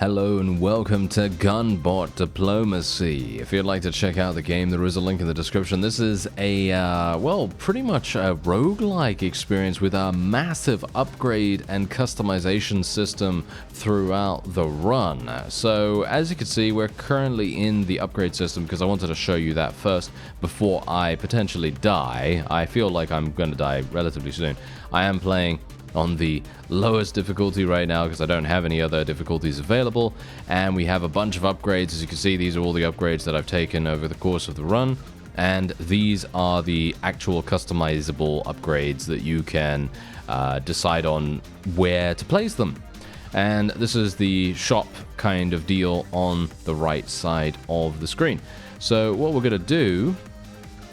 Hello and welcome to Gunbot Diplomacy. If you'd like to check out the game, there is a link in the description. This is a, well, pretty much a roguelike experience with a massive upgrade and customization system throughout the run. So, as you can see, we're currently in the upgrade system because I wanted to show you that first before I potentially die. I feel like I'm going to die relatively soon. I am playing on the lowest difficulty right now because I don't have any other difficulties available, and we have a bunch of upgrades. As you can see, these are all the upgrades that I've taken over the course of the run, and these are the actual customizable upgrades that you can decide on where to place them. And this is the shop kind of deal on the right side of the screen. So what we're going to do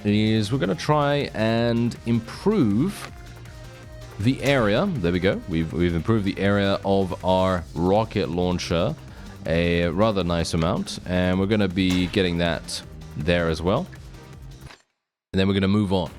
is we're going to try and improve the area. There we go. We've improved the area of our rocket launcher a rather nice amount, and we're going to be getting that there as well. And then we're going to move on.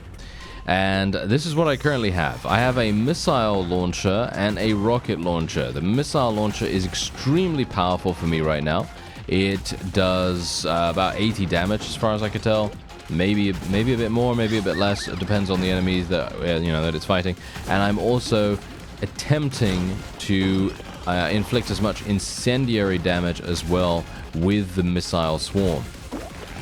And this is what I currently have. I have a missile launcher and a rocket launcher. The missile launcher is extremely powerful for me right now. It does about 80 damage as far as I can tell. Maybe a bit more, maybe a bit less. It depends on the enemies that that it's fighting. And I'm also attempting to inflict as much incendiary damage as well with the missile swarm,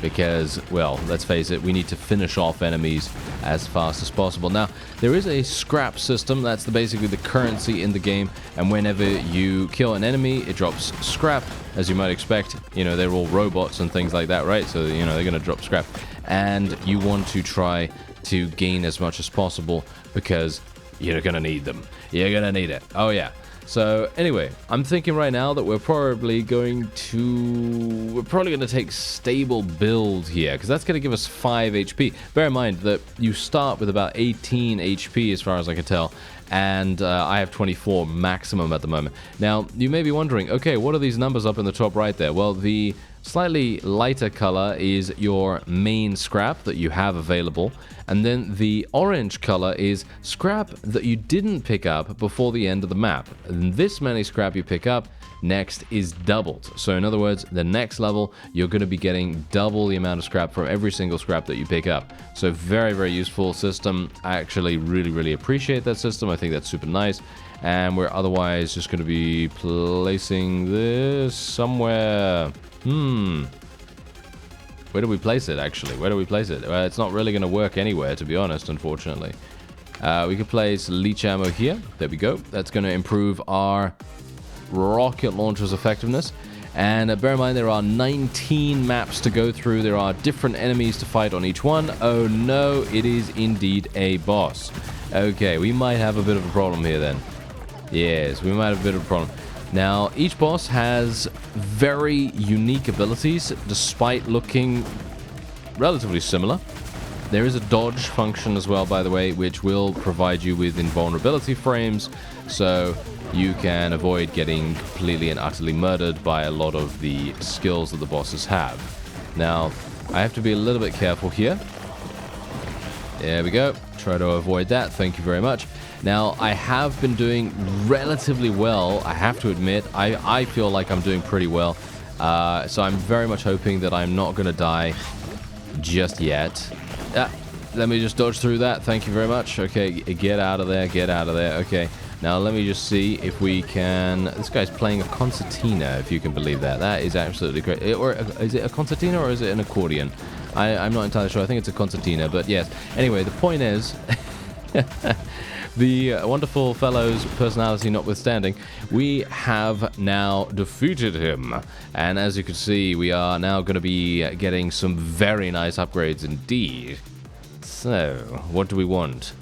because, well, let's face it, we need to finish off enemies as fast as possible. Now, there is a scrap system. That's basically the currency in the game, and whenever you kill an enemy, it drops scrap, as you might expect. They're all robots and things like that, right? So, they're going to drop scrap. And you want to try to gain as much as possible because you're going to need them. You're going to need it. Oh, yeah. So, anyway, I'm thinking right now that we're probably going to take stable build here, because that's going to give us 5 HP. Bear in mind that you start with about 18 HP as far as I can tell, and I have 24 maximum at the moment. Now, you may be wondering, okay, what are these numbers up in the top right there? Well, the slightly lighter color is your main scrap that you have available, and then the orange color is scrap that you didn't pick up before the end of the map. And this many scrap you pick up next is doubled. So in other words, the next level, you're going to be getting double the amount of scrap from every single scrap that you pick up. So very, very useful system. I actually really appreciate that system. I think that's super nice. And we're otherwise just going to be placing this somewhere. Where do we place it, actually? Where do we place it? Well, it's not really going to work anywhere, to be honest, unfortunately. We could place leech ammo here. There we go. That's going to improve our rocket launcher's effectiveness. And bear in mind, there are 19 maps to go through. There are different enemies to fight on each one. Oh no, it is indeed a boss. Okay, we might have a bit of a problem here then. Yes, we might have a bit of a problem. Now, each boss has very unique abilities, despite looking relatively similar. There is a dodge function as well, by the way, which will provide you with invulnerability frames, so you can avoid getting completely and utterly murdered by a lot of the skills that the bosses have. Now, I have to be a little bit careful here. There we go. Try to avoid that. Thank you very much. Now, I have been doing relatively well, I have to admit. I feel like I'm doing pretty well. So I'm very much hoping that I'm not going to die just yet. Let me just dodge through that. Thank you very much. Okay, get out of there. Get out of there. Okay. Now, let me just see if we can... This guy's playing a concertina, if you can believe that. That is absolutely great. Or is it a concertina or is it an accordion? I'm not entirely sure. I think it's a concertina, but yes. Anyway, the point is... The wonderful fellow's personality notwithstanding, we have now defeated him. And as you can see, we are now going to be getting some very nice upgrades indeed. So, what do we want?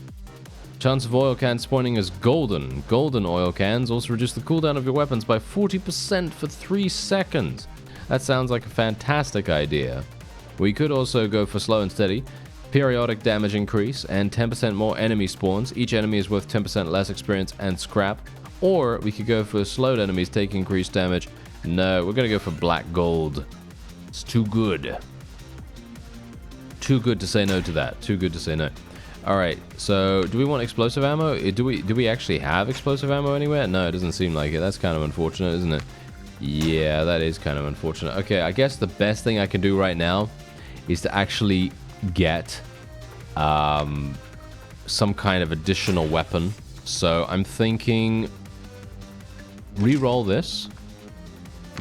Chance of oil cans spawning as golden. Golden oil cans also reduce the cooldown of your weapons by 40% for 3 seconds. That sounds like a fantastic idea. We could also go for slow and steady. Periodic damage increase, and 10% more enemy spawns. Each enemy is worth 10% less experience and scrap. Or we could go for slowed enemies, take increased damage. No, we're going to go for black gold. It's too good. Too good to say no to that. Too good to say no. Alright, so do we want explosive ammo? Do we actually have explosive ammo anywhere? No, it doesn't seem like it. That's kind of unfortunate, isn't it? Yeah, that is kind of unfortunate. Okay, I guess the best thing I can do right now is to actually get some kind of additional weapon. So I'm thinking re-roll this.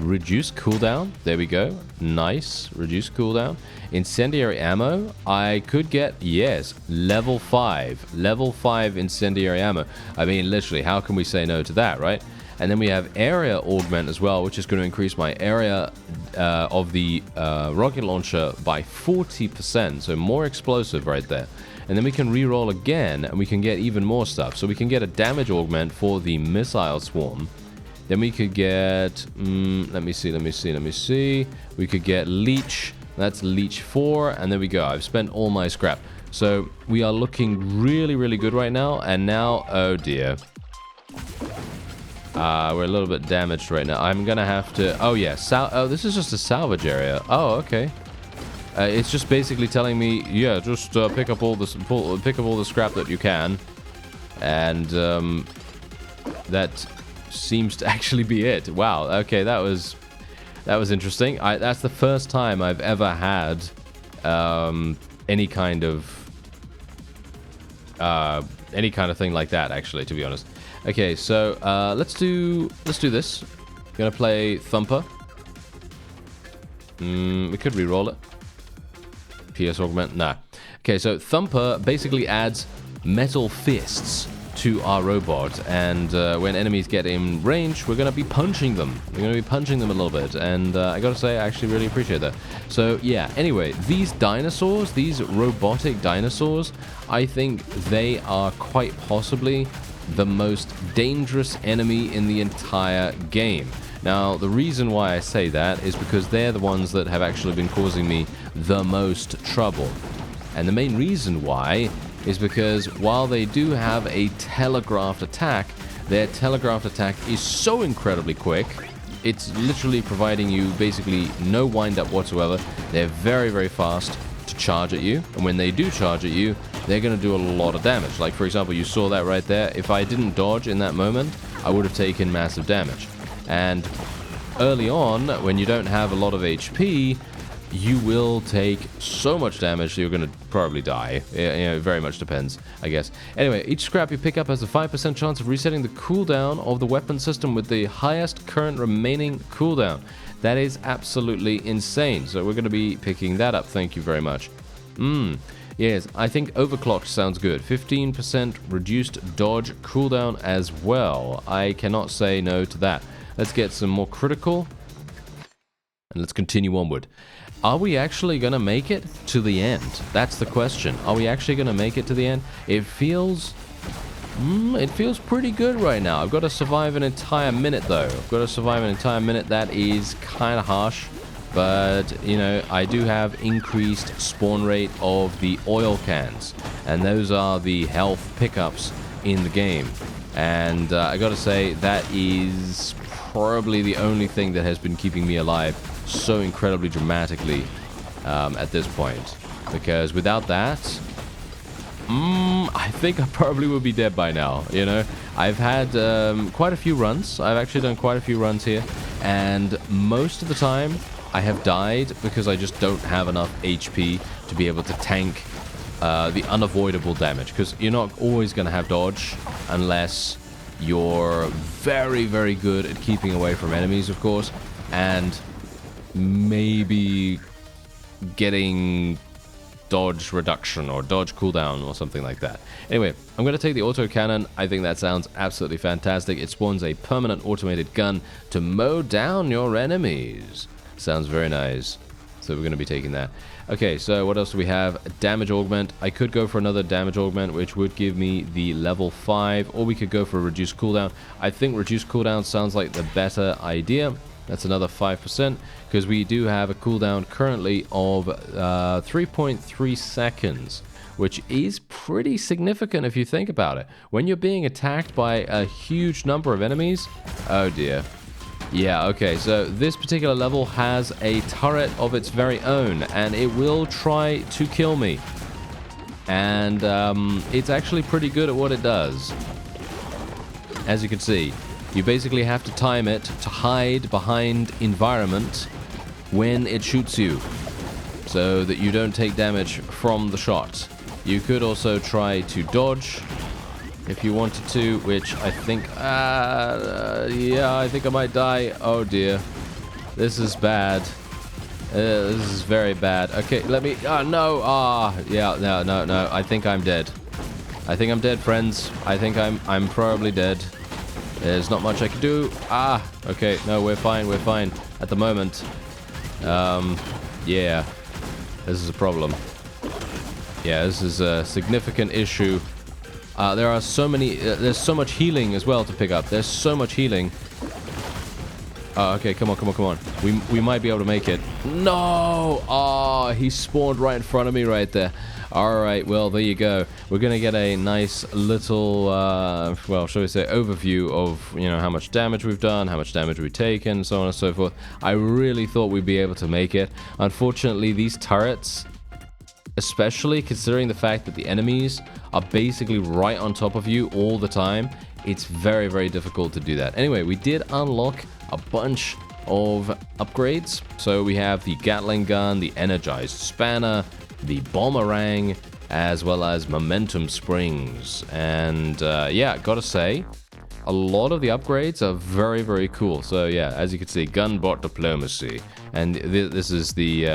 Reduce cooldown. There we go. Nice. Reduce cooldown. Incendiary ammo. I could get, yes, level 5. Level 5 incendiary ammo. I mean, literally, how can we say no to that, right? And then we have area augment as well, which is going to increase my area of the rocket launcher by 40%. So more explosive right there. And then we can re-roll again, and we can get even more stuff. So we can get a damage augment for the missile swarm. Then we could get, let me see. We could get leech. That's leech 4, and there we go. I've spent all my scrap. So we are looking really, really good right now. And now, oh dear. We're a little bit damaged right now. I'm gonna have to, oh yeah, oh, this is just a salvage area. Oh, okay. It's just basically telling me, yeah, just pick up all the scrap that you can. And that seems to actually be it. Wow. Okay, that was interesting. That's the first time I've ever had any kind of thing like that, actually, to be honest. Okay, so let's do this. I'm gonna play Thumper. We could re-roll it. PS augment, nah. Okay, so Thumper basically adds metal fists to our robot, and when enemies get in range, we're going to be punching them. We're going to be punching them a little bit, and I got to say, I actually really appreciate that. So yeah, anyway, these dinosaurs, these robotic dinosaurs, I think they are quite possibly the most dangerous enemy in the entire game. Now, the reason why I say that is because they're the ones that have actually been causing me the most trouble. And the main reason why is because while they do have a telegraphed attack, their telegraphed attack is so incredibly quick, it's literally providing you basically no wind-up whatsoever. They're very, very fast to charge at you, and when they do charge at you, they're going to do a lot of damage. Like, for example, you saw that right there. If I didn't dodge in that moment, I would have taken massive damage. And early on, when you don't have a lot of HP, you will take so much damage that you're going to probably die. It very much depends, I guess. Anyway, each scrap you pick up has a 5% chance of resetting the cooldown of the weapon system with the highest current remaining cooldown. That is absolutely insane. So we're going to be picking that up. Thank you very much. Yes, I think overclocked sounds good. 15% reduced dodge cooldown as well. I cannot say no to that. Let's get some more critical. And let's continue onward. Are we actually going to make it to the end? That's the question. Are we actually going to make it to the end? It feels pretty good right now. I've got to survive an entire minute, though. I've got to survive an entire minute. That is kind of harsh. But, you know, I do have increased spawn rate of the oil cans. And those are the health pickups in the game. And I got to say, that is probably the only thing that has been keeping me alive so incredibly dramatically at this point, because without that, I think I probably would be dead by now. You know, I've had quite a few runs. I've actually done quite a few runs here, and most of the time I have died because I just don't have enough HP to be able to tank the unavoidable damage, because you're not always going to have dodge unless you're very, very good at keeping away from enemies, of course, and maybe getting dodge reduction or dodge cooldown or something like that. Anyway, I'm going to take the autocannon. I think that sounds absolutely fantastic. It spawns a permanent automated gun to mow down your enemies. Sounds very nice. So we're going to be taking that. Okay, so what else do we have? Damage augment. I could go for another damage augment, which would give me the level 5, or we could go for a reduced cooldown. I think reduced cooldown sounds like the better idea. That's another 5%, because we do have a cooldown currently of 3.3 seconds, which is pretty significant if you think about it. When you're being attacked by a huge number of enemies, oh dear. Yeah, okay, so this particular level has a turret of its very own, and it will try to kill me. And it's actually pretty good at what it does. As you can see, You basically have to time it to hide behind environment when it shoots you, so that you don't take damage from the shot. You could also try to dodge if you wanted to, which I think, yeah, I think I might die. Oh dear. This is bad. This is very bad. Okay, let me, no, yeah, no, I think I'm dead. I think I'm dead, friends. I think I'm probably dead. There's not much I can do. Okay, no, we're fine at the moment. Yeah, this is a problem. Yeah, this is a significant issue. There are so many, there's so much healing as well to pick up. There's so much healing. Okay, come on. We might be able to make it. No! He spawned right in front of me right there. Alright, well, there you go. We're gonna get a nice little, well, shall we say, overview of, you know, how much damage we've done, how much damage we've taken, so on and so forth. I really thought we'd be able to make it. Unfortunately, these turrets, especially considering the fact that the enemies are basically right on top of you all the time, it's very, very difficult to do that. Anyway, we did unlock a bunch of upgrades. So we have the Gatling gun, the energized spanner, the boomerang, as well as momentum springs. And yeah, gotta say, a lot of the upgrades are very, very cool. So yeah, as you can see, Gunbot Diplomacy. And this is the,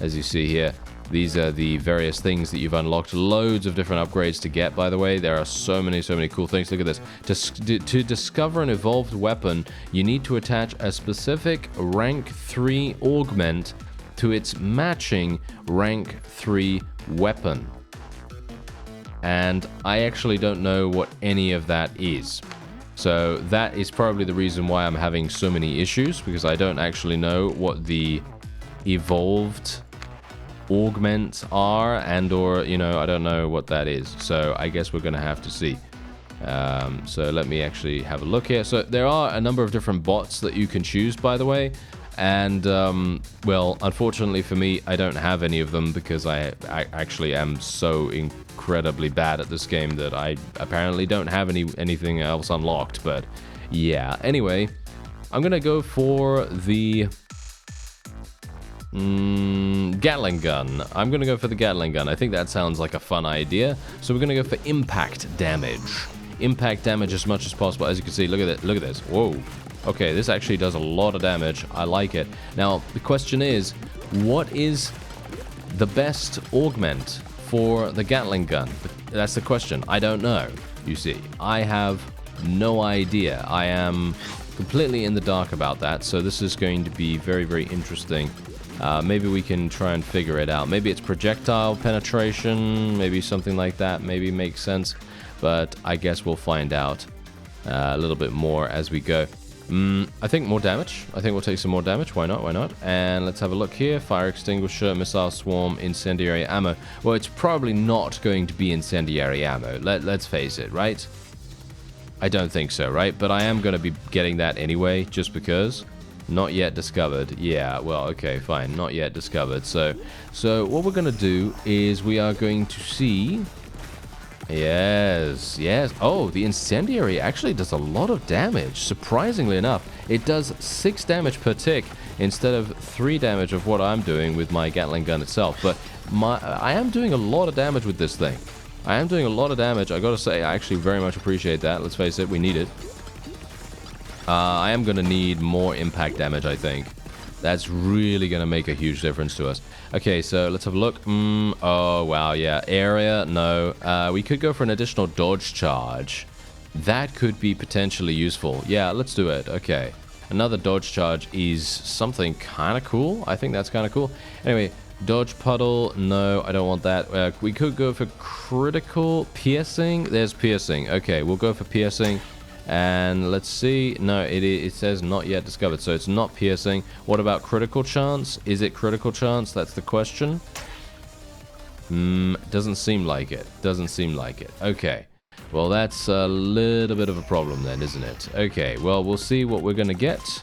as you see here, these are the various things that you've unlocked. Loads of different upgrades to get, by the way. There are so many cool things. Look at this. To discover an evolved weapon, you need to attach a specific rank 3 augment to its matching rank 3 weapon. And I actually don't know what any of that is. So that is probably the reason why I'm having so many issues, because I don't actually know what the evolved augments are, and or, you know, I don't know what that is. So I guess we're gonna have to see. So let me actually have a look here. So there are a number of different bots that you can choose, by the way. And, well, unfortunately for me, I don't have any of them because I actually am so incredibly bad at this game that I apparently don't have anything else unlocked. But yeah, anyway, I'm gonna go for the Gatling gun. I'm gonna go for the Gatling gun. I think that sounds like a fun idea. So we're gonna go for impact damage. Impact damage as much as possible. As you can see, look at it. Look at this. Whoa. Okay, this actually does a lot of damage. I like it. Now, the question is, what is the best augment for the Gatling gun? That's the question. I don't know, you see. I have no idea. I am completely in the dark about that, so this is going to be very, very interesting. Maybe we can try and figure it out. Maybe it's projectile penetration, maybe something like that, maybe makes sense. But I guess we'll find out a little bit more as we go. I think more damage. I think we'll take some more damage. Why not? Why not? And let's have a look here. Fire extinguisher, missile swarm, incendiary ammo. Well, it's probably not going to be incendiary ammo. Let's face it, right? I don't think so, right? But I am going to be getting that anyway, just because. Not yet discovered. Yeah, well, okay, fine. Not yet discovered. So what we're going to do is we are going to see... Yes. Oh, the incendiary actually does a lot of damage, surprisingly enough. It does 6 damage per tick instead of 3 damage of what I'm doing with my Gatling gun itself. But I am doing a lot of damage with this thing. I am doing a lot of damage. I gotta say, I actually very much appreciate that. Let's face it, we need it. I am gonna need more impact damage, I think. That's really going to make a huge difference to us. Okay, so let's have a look. Oh, wow, yeah. Area, no. We could go for an additional dodge charge. That could be potentially useful. Yeah, let's do it. Okay. Another dodge charge is something kind of cool. I think that's kind of cool. Anyway, dodge puddle, no, I don't want that. We could go for critical piercing. There's piercing. Okay, we'll go for piercing. And let's see. No, it says not yet discovered, so it's not piercing. What about critical chance? Is it critical chance? That's the question. Doesn't seem like it. Doesn't seem like it. Okay. Well, that's a little bit of a problem then, isn't it? Okay, well, we'll see what we're gonna get.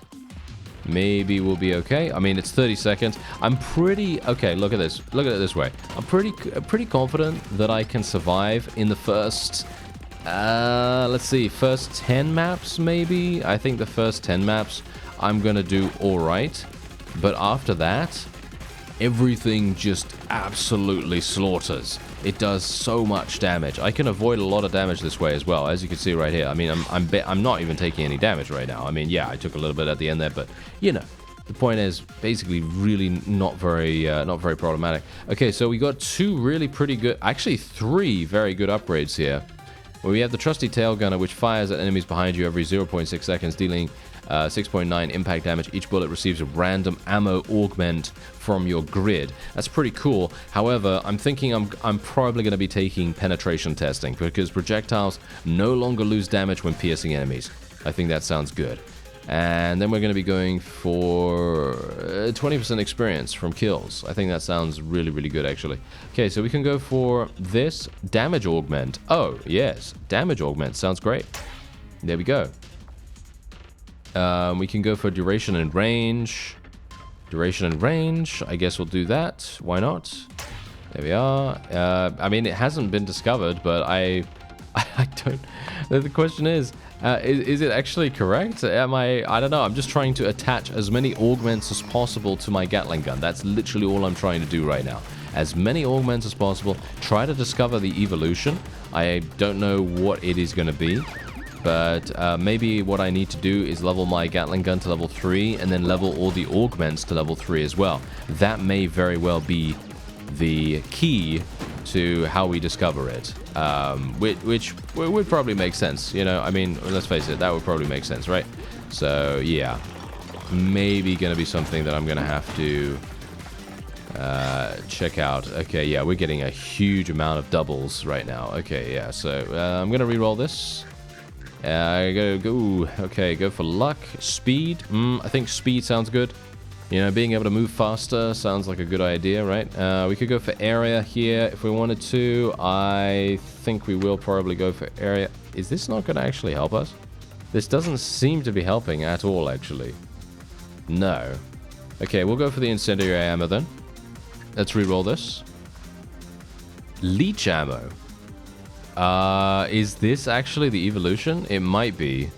Maybe we'll be okay. I mean, it's 30 seconds. I'm pretty... Okay, look at this. Look at it this way. I'm pretty confident that I can survive in the first Let's see. First 10 maps, maybe? I think the first 10 maps I'm going to do alright. But after that, everything just absolutely slaughters. It does so much damage. I can avoid a lot of damage this way as well, as you can see right here. I mean, I'm not even taking any damage right now. I mean, yeah, I took a little bit at the end there, but, you know. The point is, basically, really not very problematic. Okay, so we got two really pretty good, actually 3 very good upgrades here. We have the trusty tail gunner, which fires at enemies behind you every 0.6 seconds, dealing 6.9 impact damage. Each bullet receives a random ammo augment from your grid. That's pretty cool. However, I'm thinking I'm probably going to be taking penetration testing, because projectiles no longer lose damage when piercing enemies. I think that sounds good. And then we're going to be going for 20% experience from kills. I think that sounds really, really good, actually. Okay, so we can go for this damage augment. Oh, yes, damage augment. Sounds great. There we go. We can go for duration and range. Duration and range. I guess we'll do that. Why not? There we are. I mean, it hasn't been discovered, but I don't... The question is it actually correct? I don't know. I'm just trying to attach as many augments as possible to my Gatling gun. That's literally all I'm trying to do right now. As many augments as possible. Try to discover the evolution. I don't know what it is going to be. But maybe what I need to do is level my Gatling gun to level 3 and then level all the augments to level 3 as well. That may very well be the key to how we discover it, which would probably make sense, you know. I mean, let's face it, that would probably make sense, right? So yeah, maybe gonna be something that I'm gonna have to check out. Okay, yeah, we're getting a huge amount of doubles right now. Okay, yeah, so I'm gonna re-roll this. Okay, go for luck. Speed, I think speed sounds good. You know, being able to move faster sounds like a good idea, right? We could go for area here if we wanted to. I think we will probably go for area. Is this not going to actually help us? This doesn't seem to be helping at all, actually. No. Okay, we'll go for the incendiary ammo then. Let's re-roll this. Leech ammo. Is this actually the evolution? It might be.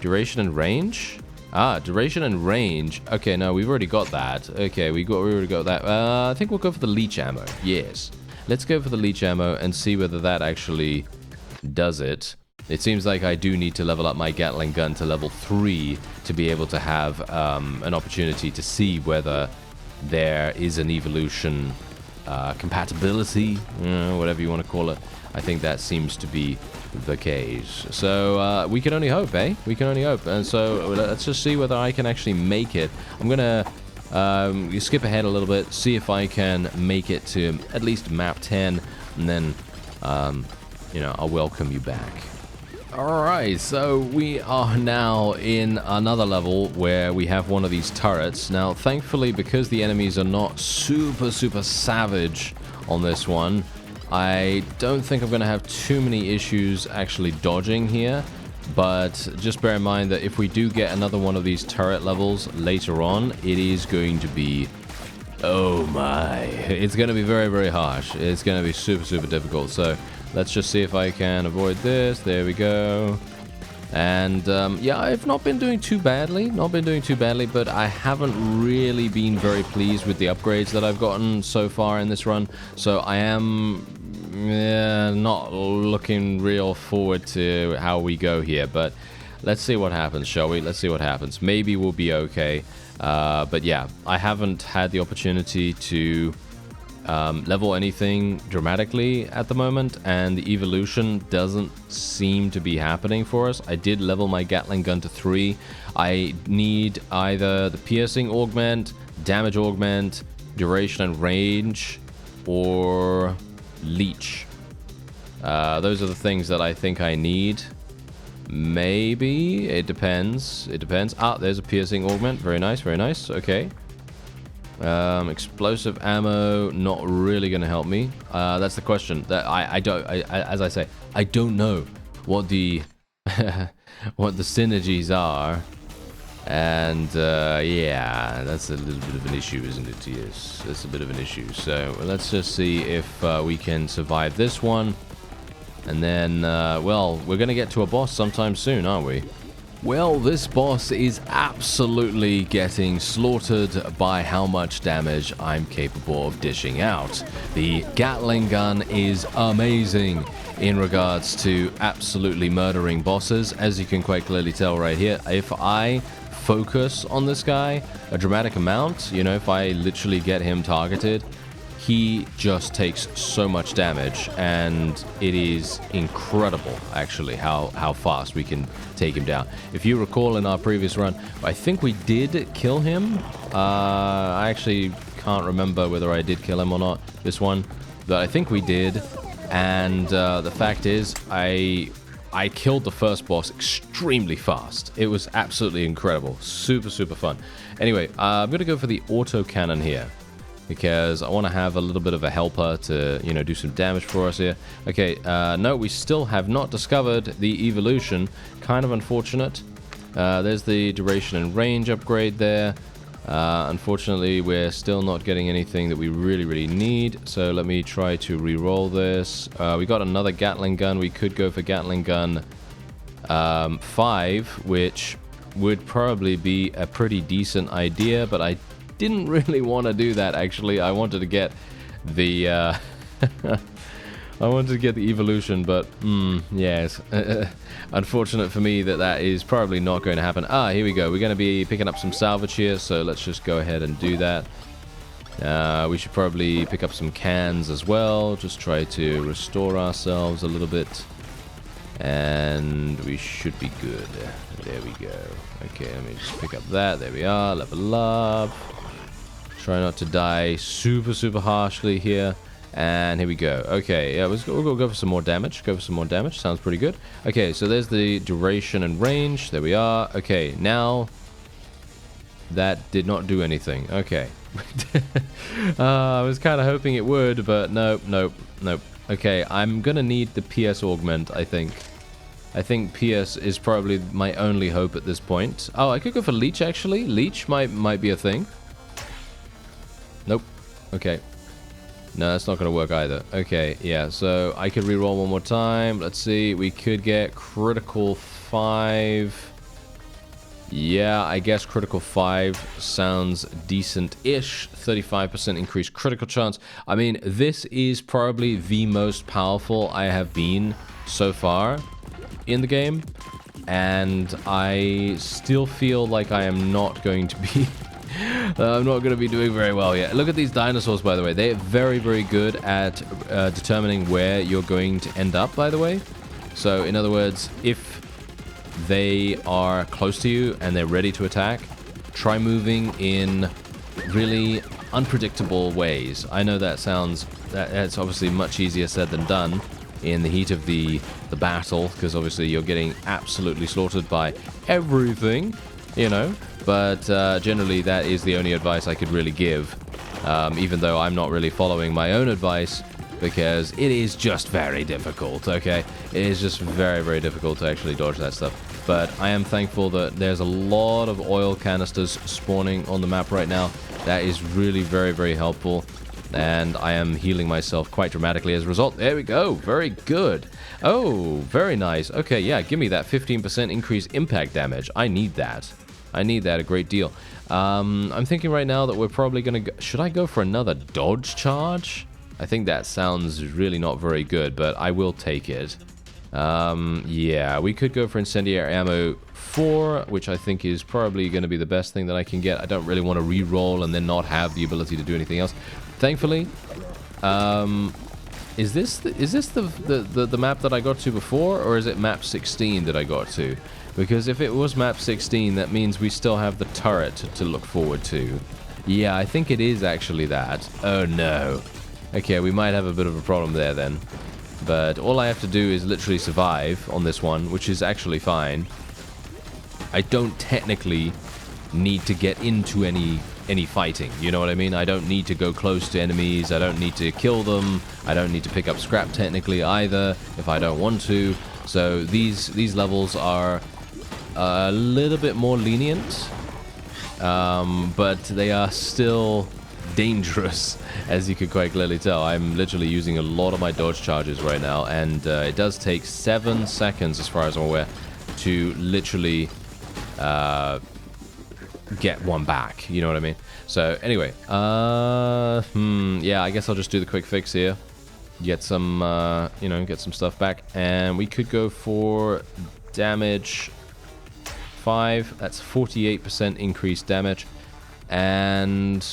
Duration and range? Ah, duration and range. Okay, no, we've already got that. Okay, we already got that. I think we'll go for the leech ammo. Yes. Let's go for the leech ammo and see whether that actually does it. It seems like I do need to level up my Gatling gun to level 3 to be able to have an opportunity to see whether there is an evolution compatibility, whatever you want to call it. I think that seems to be the case. So we can only hope, eh? We can only hope. And so let's just see whether I can actually make it. I'm gonna skip ahead a little bit, see if I can make it to at least map 10, and then you know, I'll welcome you back. Alright, so we are now in another level where we have one of these turrets. Now, thankfully, because the enemies are not super savage on this one, I don't think I'm going to have too many issues actually dodging here, but just bear in mind that if we do get another one of these turret levels later on, it is going to be, oh my, it's going to be very harsh. It's going to be super difficult, so let's just see if I can avoid this. There we go. And yeah, I've not been doing too badly, but I haven't really been very pleased with the upgrades that I've gotten so far in this run. So I am not looking real forward to how we go here, but let's see what happens, shall we? Let's see what happens. Maybe we'll be okay. But yeah, I haven't had the opportunity to level anything dramatically at the moment, and the evolution doesn't seem to be happening for us. I did level my Gatling gun to 3. I need either the piercing augment, damage augment, duration and range, or leech. Those are the things that I think I need. Maybe. It depends. It depends. Ah, there's a piercing augment. Very nice. Okay. Explosive ammo, not really going to help me. That's the question. That as I say, I don't know what the what the synergies are, and yeah, that's a little bit of an issue, isn't it? Yes, that's a bit of an issue. So let's just see if we can survive this one. And then, well, we're going to get to a boss sometime soon, aren't we? Well, this boss is absolutely getting slaughtered by how much damage I'm capable of dishing out. The Gatling gun is amazing in regards to absolutely murdering bosses, as you can quite clearly tell right here. If I focus on this guy a dramatic amount, you know, if I literally get him targeted, he just takes so much damage, and it is incredible actually how fast we can take him down. If you recall in our previous run, I think we did kill him. I actually can't remember whether I did kill him or not this one, but I think we did. And the fact is, I killed the first boss extremely fast. It was absolutely incredible. Super fun. Anyway, I'm gonna go for the auto cannon here, because I want to have a little bit of a helper to, you know, do some damage for us here. Okay, no, we still have not discovered the evolution. Kind of unfortunate. There's the duration and range upgrade there. Unfortunately, we're still not getting anything that we really need. So let me try to re-roll this. We got another Gatling gun. We could go for Gatling gun 5, which would probably be a pretty decent idea, but I didn't really want to do that actually. I wanted to get the I wanted to get the evolution, but yes. Unfortunate for me that is probably not going to happen. Here we go. We're going to be picking up some salvage here, so let's just go ahead and do that. We should probably pick up some cans as well, just try to restore ourselves a little bit, and we should be good. There we go. Okay, let me just pick up that. There we are. Level up. Try not to die super harshly here. And here we go. Okay, yeah, we'll go for some more damage. Sounds pretty good. Okay, so there's the duration and range. There we are. Okay, now that did not do anything. Okay. I was kind of hoping it would, but nope. Okay, I'm gonna need the PS augment, I think. I think PS is probably my only hope at this point. Oh, I could go for leech actually. Leech might be a thing. Nope. Okay. No, that's not going to work either. Okay, yeah, so I could reroll one more time. Let's see. We could get critical 5. Yeah, I guess critical 5 sounds decent-ish. 35% increased critical chance. I mean, this is probably the most powerful I have been so far in the game. And I still feel like I am not going to be... I'm not going to be doing very well yet. Look at these dinosaurs, by the way. They're very good at determining where you're going to end up, by the way. So, in other words, if they are close to you and they're ready to attack, try moving in really unpredictable ways. I know that's obviously much easier said than done in the heat of the battle, because obviously you're getting absolutely slaughtered by everything, you know. But generally, that is the only advice I could really give, even though I'm not really following my own advice, because it is just very difficult, okay? It is just very difficult to actually dodge that stuff. But I am thankful that there's a lot of oil canisters spawning on the map right now. That is really very helpful, and I am healing myself quite dramatically as a result. There we go. Very good. Oh, very nice. Okay, yeah, give me that 15% increased impact damage. I need that. I need that a great deal. I'm thinking right now that we're probably going to... Should I go for another dodge charge? I think that sounds really not very good, but I will take it. Yeah, we could go for incendiary ammo 4, which I think is probably going to be the best thing that I can get. I don't really want to re-roll and then not have the ability to do anything else. Thankfully, is this the map that I got to before, or is it map 16 that I got to? Because if it was map 16, that means we still have the turret to look forward to. Yeah, I think it is actually that. Oh no. Okay, we might have a bit of a problem there then. But all I have to do is literally survive on this one, which is actually fine. I don't technically need to get into any fighting, you know what I mean? I don't need to go close to enemies, I don't need to kill them, I don't need to pick up scrap technically either, if I don't want to. So these levels are a little bit more lenient, but they are still dangerous, as you could quite clearly tell. I'm literally using a lot of my dodge charges right now, and it does take 7 seconds, as far as I'm aware, to literally get one back. You know what I mean? So anyway, yeah, I guess I'll just do the quick fix here. Get some, you know, get some stuff back, and we could go for damage 5. That's 48% increased damage, and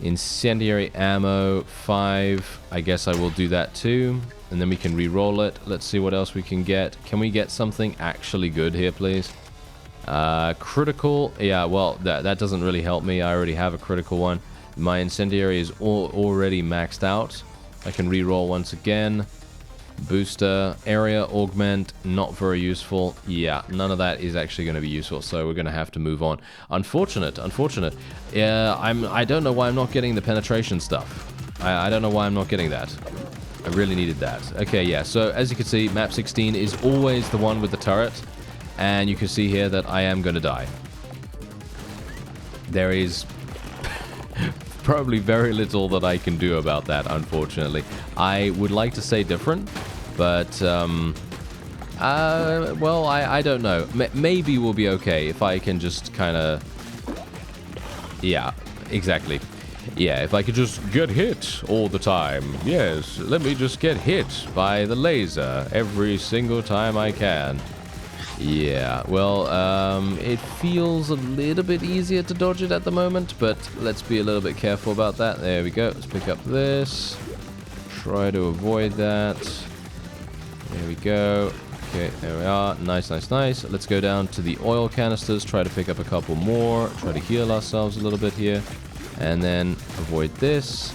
incendiary ammo 5. I guess I will do that too, and then we can re-roll it. Let's see what else we can get. Can we get something actually good here, please? Critical. Yeah, well, that doesn't really help me. I already have a critical one. My incendiary is already maxed out. I can re-roll once again. Booster, area augment, not very useful. Yeah, none of that is actually going to be useful, so we're going to have to move on. Unfortunate. Yeah, I don't know why I'm not getting the penetration stuff. I don't know why I'm not getting that. I really needed that. Okay, yeah, so as you can see, map 16 is always the one with the turret, and you can see here that I am going to die. There is probably very little that I can do about that, unfortunately. I would like to say different, but, well, I don't know. Maybe we'll be okay if I can just kind of... Yeah, exactly. Yeah, if I could just get hit all the time. Yes, let me just get hit by the laser every single time I can. Yeah, well, it feels a little bit easier to dodge it at the moment, but let's be a little bit careful about that. There we go. Let's pick up this. Try to avoid that. There we go. Okay, there we are. Nice. Let's go down to the oil canisters. Try to pick up a couple more. Try to heal ourselves a little bit here. And then avoid this.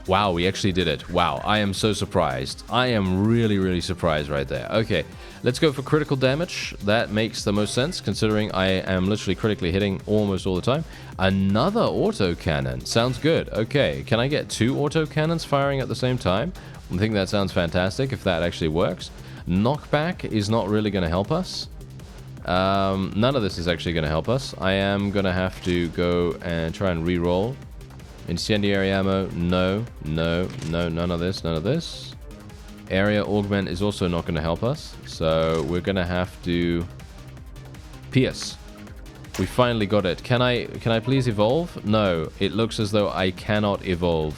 Wow, we actually did it. Wow, I am so surprised. I am really surprised right there. Okay, let's go for critical damage. That makes the most sense, considering I am literally critically hitting almost all the time. Another autocannon. Sounds good. Okay, can I get 2 autocannons firing at the same time? I think that sounds fantastic if that actually works. Knockback is not really going to help us. None of this is actually going to help us. I am going to have to go and try and re-roll. Incendiary ammo, no, none of this. Area augment is also not going to help us, so we're going to have to pierce. We finally got it. Can I please evolve? No, it looks as though I cannot evolve.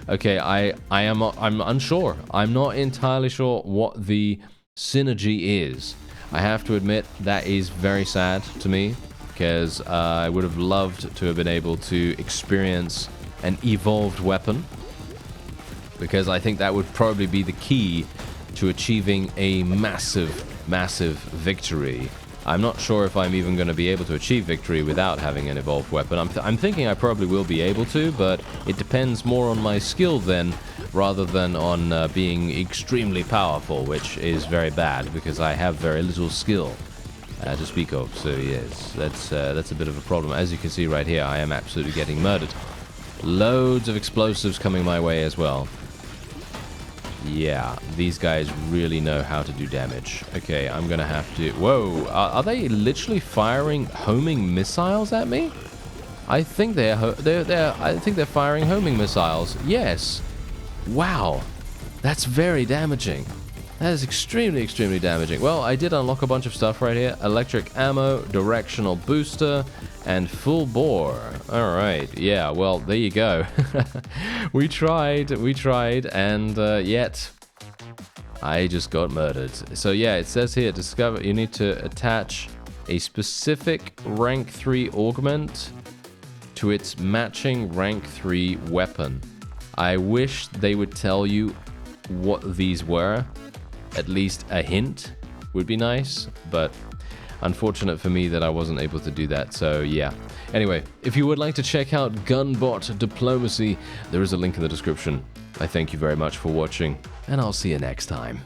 Okay, I'm unsure. I'm not entirely sure what the synergy is. I have to admit that is very sad to me, because I would have loved to have been able to experience an evolved weapon, because I think that would probably be the key to achieving a massive victory. I'm not sure if I'm even going to be able to achieve victory without having an evolved weapon. I'm thinking I probably will be able to, but it depends more on my skill then, rather than on being extremely powerful, which is very bad, because I have very little skill to speak of. So yes, that's a bit of a problem. As you can see right here, I am absolutely getting murdered. Loads of explosives coming my way as well. Yeah, these guys really know how to do damage. Okay, I'm gonna have to... Whoa, are they literally firing homing missiles at me? I think they're firing homing missiles. Yes. Wow, that's very damaging. That is extremely damaging. Well, I did unlock a bunch of stuff right here. Electric ammo, directional booster, and full bore. All right, yeah, well, there you go. we tried, and yet I just got murdered. So yeah, it says here, discover, you need to attach a specific rank 3 augment to its matching rank 3 weapon. I wish they would tell you what these were. At least a hint would be nice, but unfortunate for me that I wasn't able to do that, so yeah. Anyway, if you would like to check out Gunbot Diplomacy, there is a link in the description. I thank you very much for watching, and I'll see you next time.